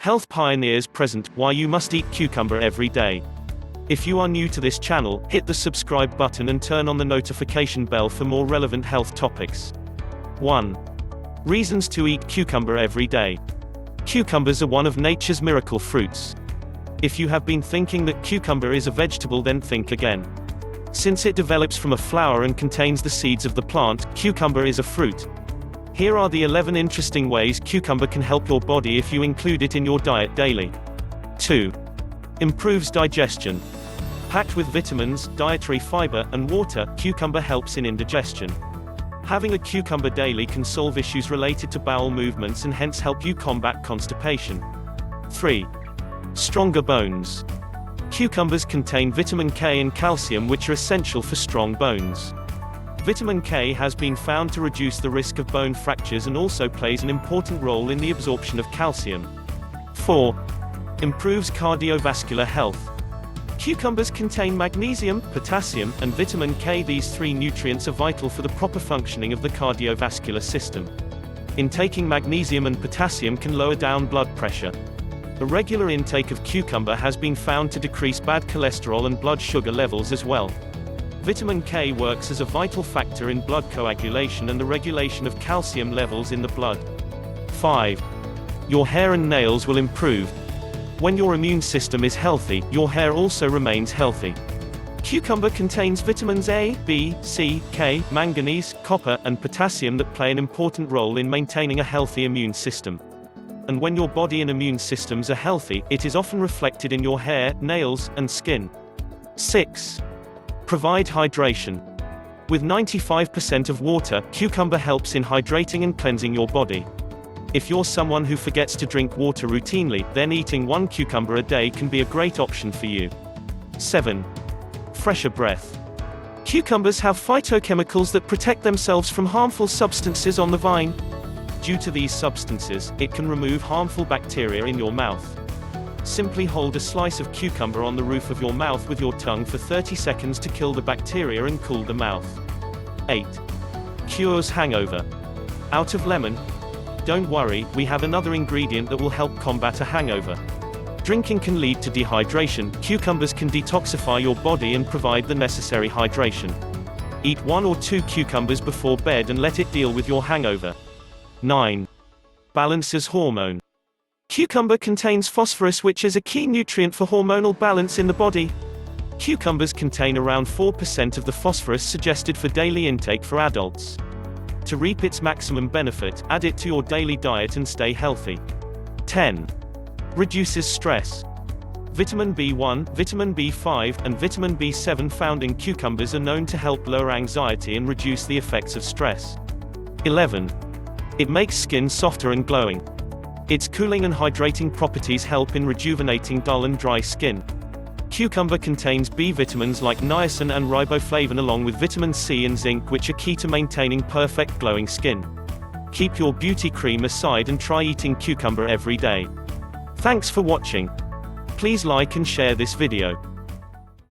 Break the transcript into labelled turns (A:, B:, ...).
A: Health pioneers present, why you must eat cucumber every day. If you are new to this channel, hit the subscribe button and turn on the notification bell for more relevant health topics. 1. Reasons to eat cucumber every day. Cucumbers are one of nature's miracle fruits. If you have been thinking that cucumber is a vegetable, then think again. Since it develops from a flower and contains the seeds of the plant, cucumber is a fruit. Here are the 11 interesting ways cucumber can help your body if you include it in your diet daily. 2. Improves digestion. Packed with vitamins, dietary fiber, and water, cucumber helps in indigestion. Having a cucumber daily can solve issues related to bowel movements and hence help you combat constipation. 3. Stronger bones. Cucumbers contain vitamin K and calcium, which are essential for strong bones. Vitamin K has been found to reduce the risk of bone fractures and also plays an important role in the absorption of calcium. 4. Improves cardiovascular health. Cucumbers contain magnesium, potassium, and vitamin K. These three nutrients are vital for the proper functioning of the cardiovascular system. Intaking magnesium and potassium can lower down blood pressure. A regular intake of cucumber has been found to decrease bad cholesterol and blood sugar levels as well. Vitamin K works as a vital factor in blood coagulation and the regulation of calcium levels in the blood. 5. Your hair and nails will improve. When your immune system is healthy, your hair also remains healthy. Cucumber contains vitamins A, B, C, K, manganese, copper, and potassium that play an important role in maintaining a healthy immune system. And when your body and immune systems are healthy, it is often reflected in your hair, nails, and skin. 6. Provide hydration. With 95% of water, cucumber helps in hydrating and cleansing your body. If you're someone who forgets to drink water routinely, then eating one cucumber a day can be a great option for you. 7. Fresher breath. Cucumbers have phytochemicals that protect themselves from harmful substances on the vine. Due to these substances, it can remove harmful bacteria in your mouth. Simply hold a slice of cucumber on the roof of your mouth with your tongue for 30 seconds to kill the bacteria and cool the mouth. 8. Cures hangover. Out of lemon? Don't worry, we have another ingredient that will help combat a hangover. Drinking can lead to dehydration. Cucumbers can detoxify your body and provide the necessary hydration. Eat 1 or 2 cucumbers before bed and let it deal with your hangover. 9. Balances hormone. Cucumber contains phosphorus, which is a key nutrient for hormonal balance in the body. Cucumbers contain around 4% of the phosphorus suggested for daily intake for adults. To reap its maximum benefit, add it to your daily diet and stay healthy. 10. Reduces stress. Vitamin B1, vitamin B5, and vitamin B7 found in cucumbers are known to help lower anxiety and reduce the effects of stress. 11. It makes skin softer and glowing. Its cooling and hydrating properties help in rejuvenating dull and dry skin. Cucumber contains B vitamins like niacin and riboflavin along with vitamin C and zinc, which are key to maintaining perfect glowing skin. Keep your beauty cream aside and try eating cucumber every day. Thanks for watching. Please like and share this video.